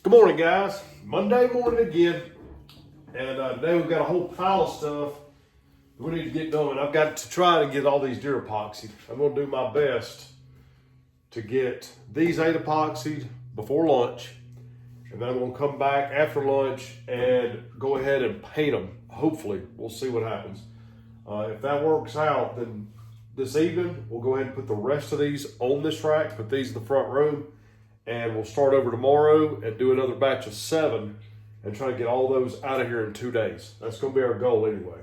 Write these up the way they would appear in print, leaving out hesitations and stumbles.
Good morning, guys. Monday morning again, and today we've got a whole pile of stuff we need to get done. I've got to try to get all these deer epoxied. I'm going to do my best to get these 8 epoxied before lunch, and then I'm going to come back after lunch and go ahead and paint them. Hopefully, we'll see what happens. If that works out, then this evening we'll go ahead and put the rest of these on this rack, put these in the front room, and we'll start over tomorrow and do another batch of 7 and try to get all those out of here in 2 days. That's going to be our goal anyway.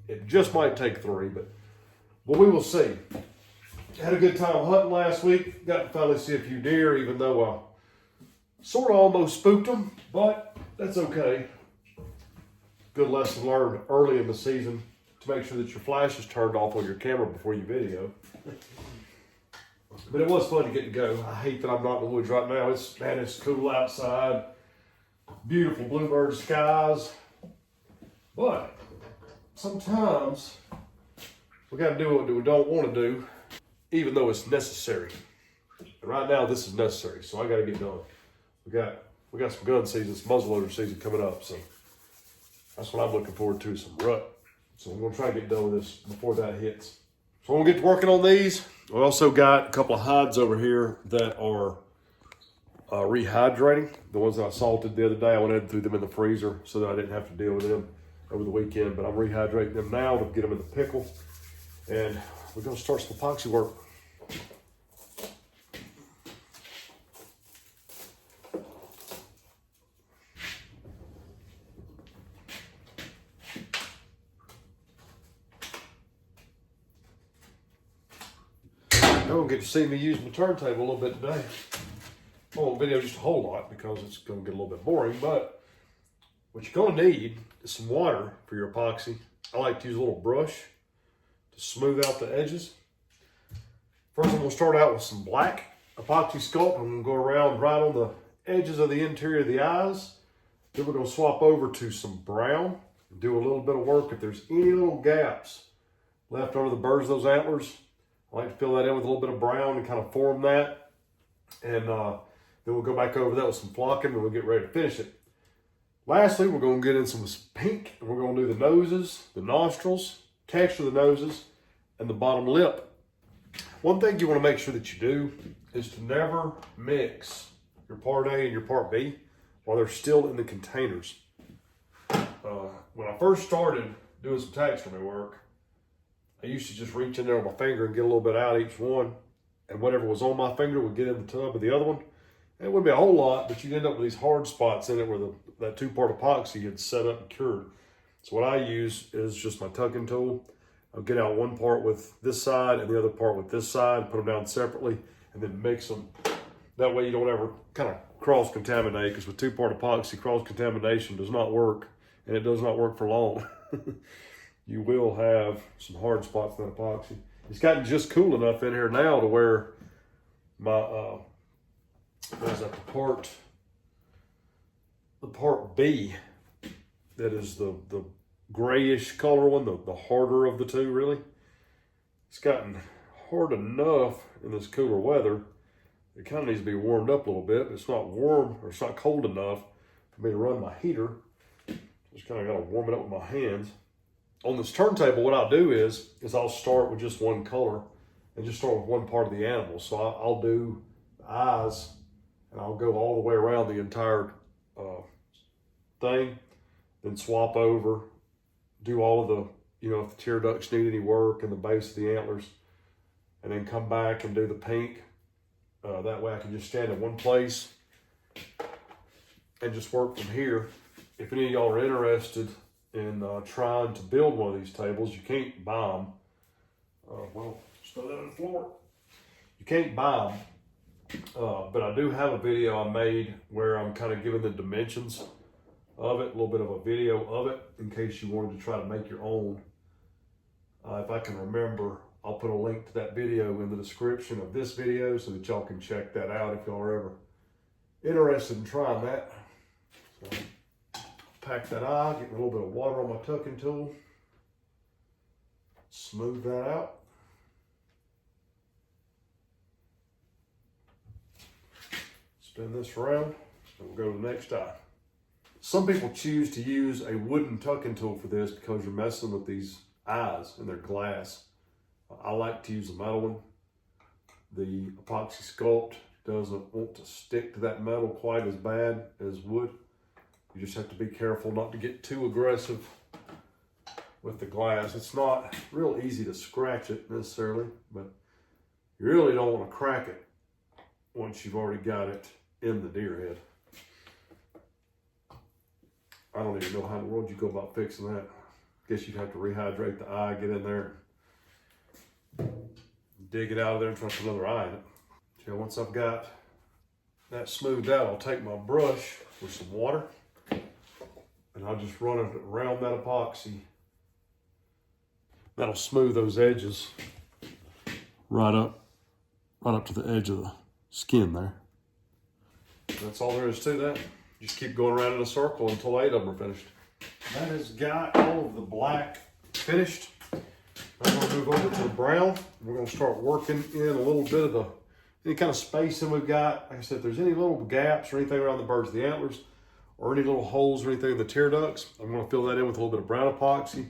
It just might take 3, but we will see. Had a good time hunting last week. Got to finally see a few deer, even though I sort of almost spooked them, but that's okay. Good lesson learned early in the season to make sure that your flash is turned off on your camera before you video. But it was fun to get to go. I hate that I'm not in the woods right now. It's cool outside. Beautiful bluebird skies. But sometimes we got to do what we don't want to do, even though it's necessary. And right now this is necessary, so I got to get done. We got some gun season, some muzzleloader season coming up, so that's what I'm looking forward to, some rut. So we're going to try to get done with this before that hits. So we'll get to working on these. We also got a couple of hides over here that are rehydrating. The ones that I salted the other day, I went ahead and threw them in the freezer so that I didn't have to deal with them over the weekend. But I'm rehydrating them now to get them in the pickle. And we're going to start some epoxy work. Y'all gonna get to see me use my turntable a little bit today. I won't video just a whole lot because it's gonna get a little bit boring, but what you're gonna need is some water for your epoxy. I like to use a little brush to smooth out the edges. First, I'm gonna start out with some black epoxy sculpt. I'm gonna go around right on the edges of the interior of the eyes. Then we're gonna swap over to some brown and do a little bit of work. If there's any little gaps left over the birds of those antlers, I like to fill that in with a little bit of brown and kind of form that. And then we'll go back over that with some flocking and we'll get ready to finish it. Lastly, we're going to get in some pink and we're going to do the noses, the nostrils, texture of the noses, and the bottom lip. One thing you want to make sure that you do is to never mix your part A and your part B while they're still in the containers. When I first started doing some taxidermy work, I used to just reach in there with my finger and get a little bit out each one, and whatever was on my finger would get in the tub of the other one. And it wouldn't be a whole lot, but you'd end up with these hard spots in it where that 2-part epoxy had set up and cured. So what I use is just my tucking tool. I'll get out one part with this side and the other part with this side, put them down separately, and then mix them. That way you don't ever kind of cross-contaminate, because with 2-part epoxy, cross-contamination does not work, and it does not work for long. You will have some hard spots in that epoxy. It's gotten just cool enough in here now to where my, what is that, the part B, that is the grayish color one, the harder of the two really. It's gotten hard enough in this cooler weather. It kind of needs to be warmed up a little bit, but it's not warm or it's not cold enough for me to run my heater. Just kind of got to warm it up with my hands. On this turntable, what I'll do is I'll start with just one color and just start with one part of the animal. So I'll do the eyes and I'll go all the way around the entire thing, then swap over, do all of the, if the tear ducts need any work and the base of the antlers, and then come back and do the pink. That way I can just stand in one place and just work from here. If any of y'all are interested in trying to build one of these tables, you can't buy them. Well, just throw that on the floor. You can't buy them, but I do have a video I made where I'm kind of giving the dimensions of it, a little bit of a video of it, in case you wanted to try to make your own. If I can remember, I'll put a link to that video in the description of this video so that y'all can check that out if y'all are ever interested in trying that. So, pack that eye, get a little bit of water on my tucking tool, smooth that out. Spin this around, and we'll go the next eye. Some people choose to use a wooden tucking tool for this because you're messing with these eyes and they're glass. I like to use a metal one. The epoxy sculpt doesn't want to stick to that metal quite as bad as wood. You just have to be careful not to get too aggressive with the glass. It's not real easy to scratch it necessarily, but you really don't want to crack it once you've already got it in the deer head. I don't even know how in the world you go about fixing that. Guess you'd have to rehydrate the eye, get in there, dig it out of there and try to put another eye in it. So once I've got that smoothed out, I'll take my brush with some water and I'll just run it around that epoxy. That'll smooth those edges right up to the edge of the skin there. That's all there is to that. Just keep going around in a circle until 8 of them are finished. That has got all of the black finished. I'm going to move over to the brown. We're going to start working in a little bit of any kind of spacing we've got. Like I said, if there's any little gaps or anything around the birds of the antlers or any little holes or anything in the tear ducts, I'm going to fill that in with a little bit of brown epoxy.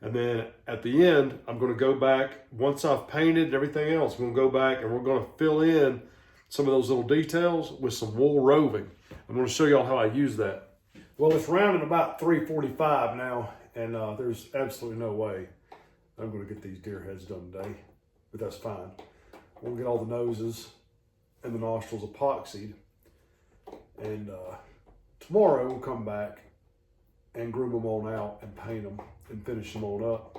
And then at the end, I'm going to go back, once I've painted and everything else, I'm going to go back and we're going to fill in some of those little details with some wool roving. I'm going to show y'all how I use that. Well, it's rounding about 3:45 now, and there's absolutely no way I'm going to get these deer heads done today, but that's fine. We'll get all the noses and the nostrils epoxied, and tomorrow we'll come back and groom them on out and paint them and finish them on up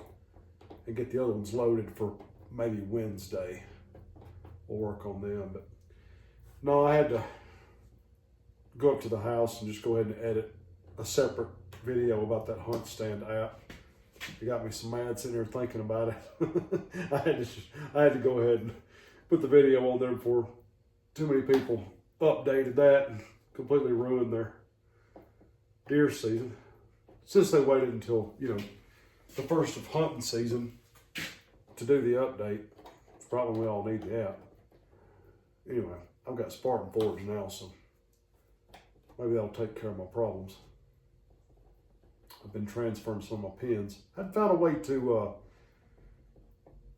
and get the other ones loaded for maybe Wednesday. We'll work on them, but no, I had to go up to the house and just go ahead and edit a separate video about that hunt stand app. It got me so mad sitting there thinking about it. I had to go ahead and put the video on there before too many people updated that and completely ruined their deer season. Since they waited until, the first of hunting season to do the update, it's probably we all need the app. Anyway, I've got Spartan Forge now, so maybe that'll take care of my problems. I've been transferring some of my pins. I haven't found a way to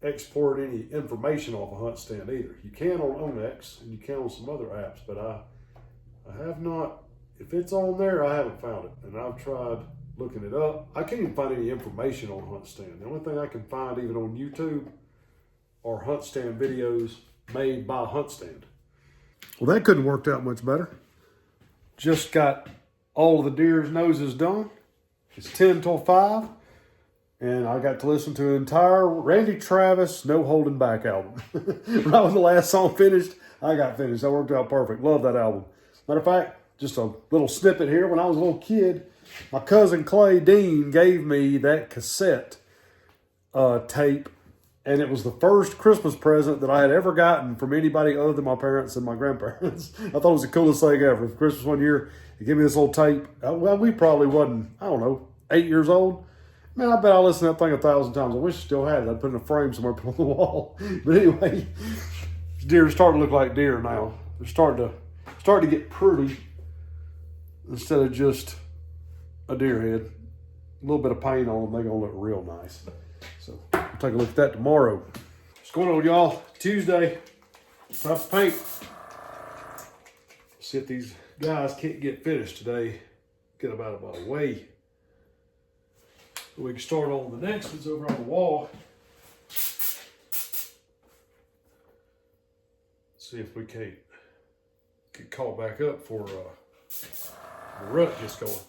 export any information off a hunt stand either. You can on Onex and you can on some other apps, but I have not. If it's on there, I haven't found it, and I've tried looking it up. I can't even find any information on hunt stand. The only thing I can find even on YouTube are hunt stand videos made by hunt stand. Well, that couldn't worked out much better. Just got all of the deer's noses done. It's 10 till 5, and I got to listen to an entire Randy Travis No Holding Back album. Right when the last song finished, I got finished. That worked out perfect. Love that album. Matter of fact, just a little snippet here. When I was a little kid, my cousin Clay Dean gave me that cassette tape, and it was the first Christmas present that I had ever gotten from anybody other than my parents and my grandparents. I thought it was the coolest thing ever. For Christmas one year, he gave me this little tape. Well, we probably wasn't, 8 years old. Man, I bet I listened to that thing 1,000 times. I wish I still had it. I'd put it in a frame somewhere, put it on the wall. But anyway, deer are starting to look like deer now. They're starting to get pretty instead of just a deer head. A little bit of paint on them, they're gonna look real nice. So we'll take a look at that tomorrow. What's going on, y'all? Tuesday, time to paint. See if these guys can't get finished today. Get them out of my way. We can start on the next ones over on the wall. See if we can't get caught back up for the rut gets going.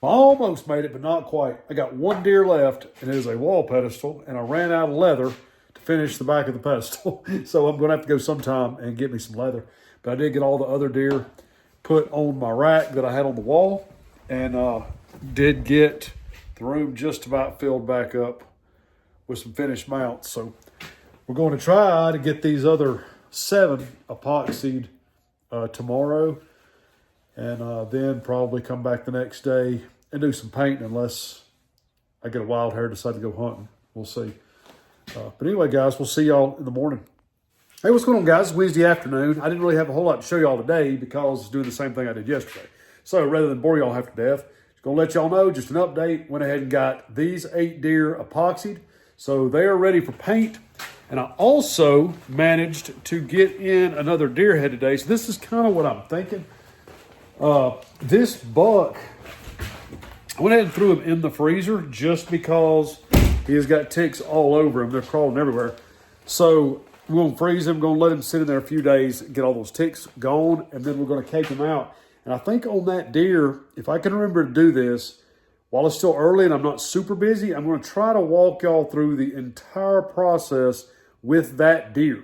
I almost made it, but not quite. I got one deer left, and it is a wall pedestal, and I ran out of leather to finish the back of the pedestal. So I'm going to have to go sometime and get me some leather. But I did get all the other deer put on my rack that I had on the wall, and did get the room just about filled back up with some finished mounts. So we're going to try to get these other 7 epoxied tomorrow, and then probably come back the next day and do some painting unless I get a wild hair, decide to go hunting. We'll see. But anyway, guys, we'll see y'all in the morning. Hey, what's going on, guys? It's Wednesday afternoon. I didn't really have a whole lot to show y'all today because I was doing the same thing I did yesterday. So rather than bore y'all half to death, just going to let y'all know, just an update. Went ahead and got these 8 deer epoxied. So they are ready for paint. And I also managed to get in another deer head today. So this is kind of what I'm thinking. This buck, I went ahead and threw him in the freezer just because he has got ticks all over him. They're crawling everywhere. So we're going to freeze him, going to let him sit in there a few days, get all those ticks gone, and then we're going to cake him out. And I think on that deer, if I can remember to do this, while it's still early and I'm not super busy, I'm going to try to walk y'all through the entire process with that deer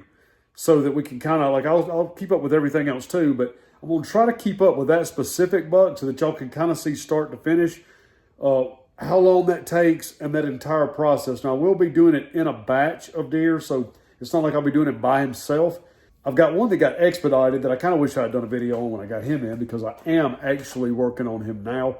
so that we can kind of, like, I'll keep up with everything else too, but I'm going to try to keep up with that specific buck so that y'all can kind of see start to finish how long that takes and that entire process. Now, I will be doing it in a batch of deer, so it's not like I'll be doing it by himself. I've got one that got expedited that I kind of wish I had done a video on when I got him in, because I am actually working on him now.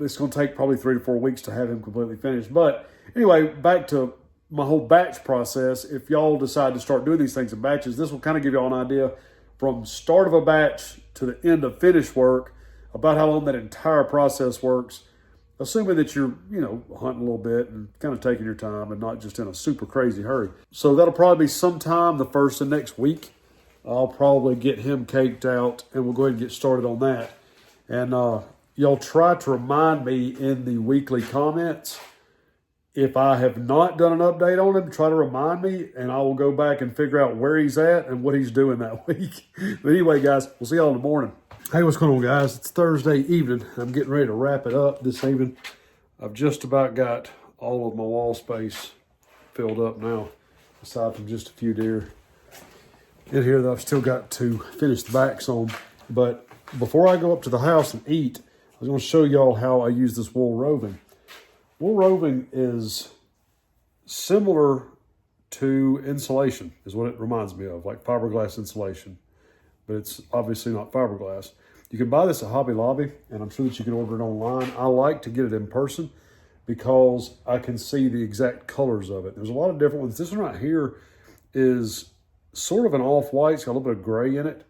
It's going to take probably 3 to 4 weeks to have him completely finished. But anyway, back to my whole batch process. If y'all decide to start doing these things in batches, this will kind of give y'all an idea from start of a batch to the end of finished work about how long that entire process works, assuming that you're, hunting a little bit and kind of taking your time and not just in a super crazy hurry. So that'll probably be sometime the first of next week. I'll probably get him caked out, and we'll go ahead and get started on that. And y'all try to remind me in the weekly comments. If I have not done an update on him, try to remind me, and I will go back and figure out where he's at and what he's doing that week. But anyway, guys, we'll see y'all in the morning. Hey, what's going on, guys? It's Thursday evening. I'm getting ready to wrap it up this evening. I've just about got all of my wall space filled up now, aside from just a few deer in here that I've still got to finish the backs on. But before I go up to the house and eat, I was going to show y'all how I use this wool roving. Wool roving is similar to insulation, is what it reminds me of, like fiberglass insulation. But it's obviously not fiberglass. You can buy this at Hobby Lobby, and I'm sure that you can order it online. I like to get it in person because I can see the exact colors of it. There's a lot of different ones. This one right here is sort of an off-white. It's got a little bit of gray in it.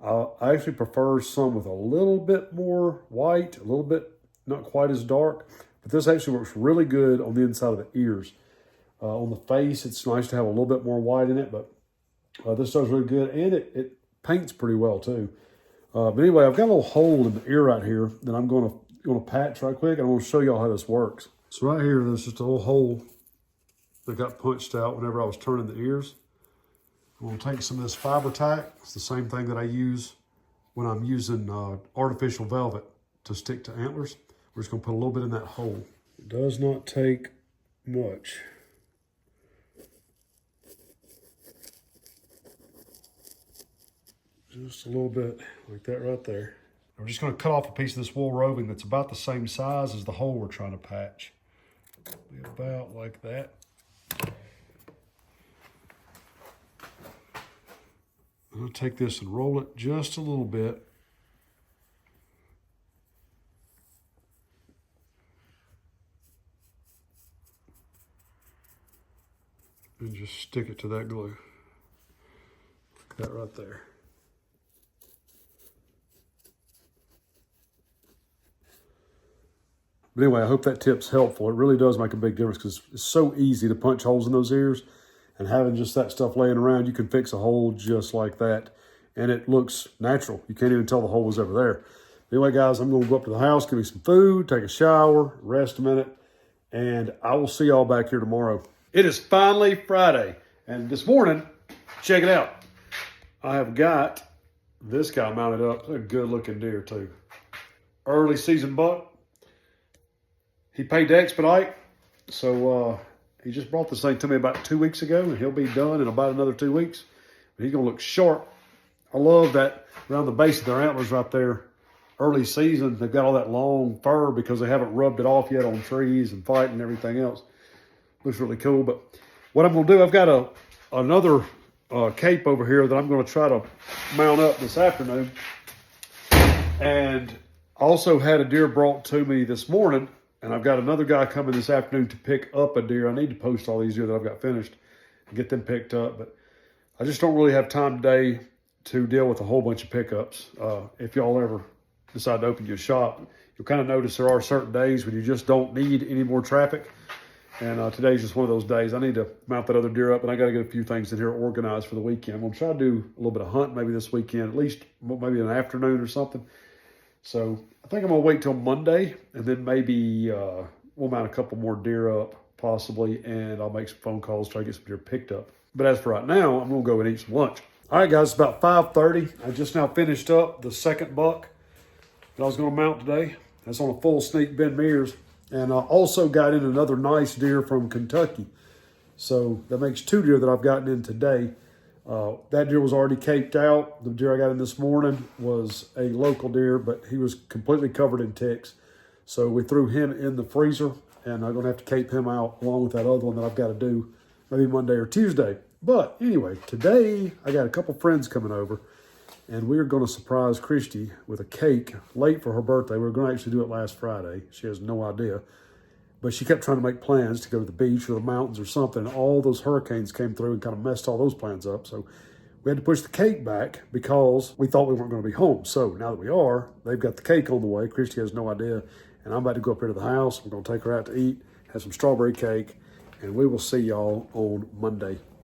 I actually prefer some with a little bit more white, a little bit not quite as dark. But this actually works really good on the inside of the ears. On the face, it's nice to have a little bit more white in it, but this does really good, and it paints pretty well too. But anyway, I've got a little hole in the ear right here that I'm going to patch right quick, and I'm going to show y'all how this works. So right here, there's just a little hole that got punched out whenever I was turning the ears. I'm going to take some of this fiber tack. It's the same thing that I use when I'm using artificial velvet to stick to antlers. We're just going to put a little bit in that hole. It does not take much. Just a little bit like that right there. We're just going to cut off a piece of this wool roving that's about the same size as the hole we're trying to patch. Be about like that. I'll take this and roll it just a little bit. And just stick it to that glue. Like that right there. But anyway, I hope that tip's helpful. It really does make a big difference because it's so easy to punch holes in those ears. And having just that stuff laying around, you can fix a hole just like that. And it looks natural. You can't even tell the hole was ever there. Anyway, guys, I'm going to go up to the house, give me some food, take a shower, rest a minute. And I will see y'all back here tomorrow. It is finally Friday. And this morning, check it out. I have got this guy mounted up. A good looking deer too. Early season buck. he paid to expedite. So he just brought this thing to me about 2 weeks ago, and he'll be done in about another 2 weeks. But he's going to look sharp. I love that around the base of their antlers right there. Early season, they've got all that long fur because they haven't rubbed it off yet on trees and fight and everything else. Looks really cool. But what I'm going to do, I've got another cape over here that I'm going to try to mount up this afternoon. And I also had a deer brought to me this morning, and I've got another guy coming this afternoon to pick up a deer. I need to post all these deer that I've got finished and get them picked up. But I just don't really have time today to deal with a whole bunch of pickups. If y'all ever decide to open your shop, you'll kind of notice there are certain days when you just don't need any more traffic. And today's just one of those days. I need to mount that other deer up, and I got to get a few things in here organized for the weekend. I'm going to try to do a little bit of hunt maybe this weekend, at least maybe an afternoon or something. So I think I'm going to wait till Monday, and then maybe we'll mount a couple more deer up possibly, and I'll make some phone calls, try to get some deer picked up. But as for right now, I'm going to go and eat some lunch. All right, guys, it's about 5:30. I just now finished up the second buck that I was going to mount today. That's on a full sneak Ben Mears. And I also got in another nice deer from Kentucky. So that makes 2 deer that I've gotten in today. That deer was already caped out. The deer I got in this morning was a local deer, but he was completely covered in ticks. So we threw him in the freezer, and I'm going to have to cape him out along with that other one that I've got to do maybe Monday or Tuesday. But anyway, today I got a couple friends coming over, and we're going to surprise Christy with a cake late for her birthday. We were going to actually do it last Friday. She has no idea. But she kept trying to make plans to go to the beach or the mountains or something. And all those hurricanes came through and kind of messed all those plans up. So we had to push the cake back because we thought we weren't going to be home. So now that we are, they've got the cake on the way. Christy has no idea. And I'm about to go up here to the house. We're going to take her out to eat, have some strawberry cake, and we will see y'all on Monday.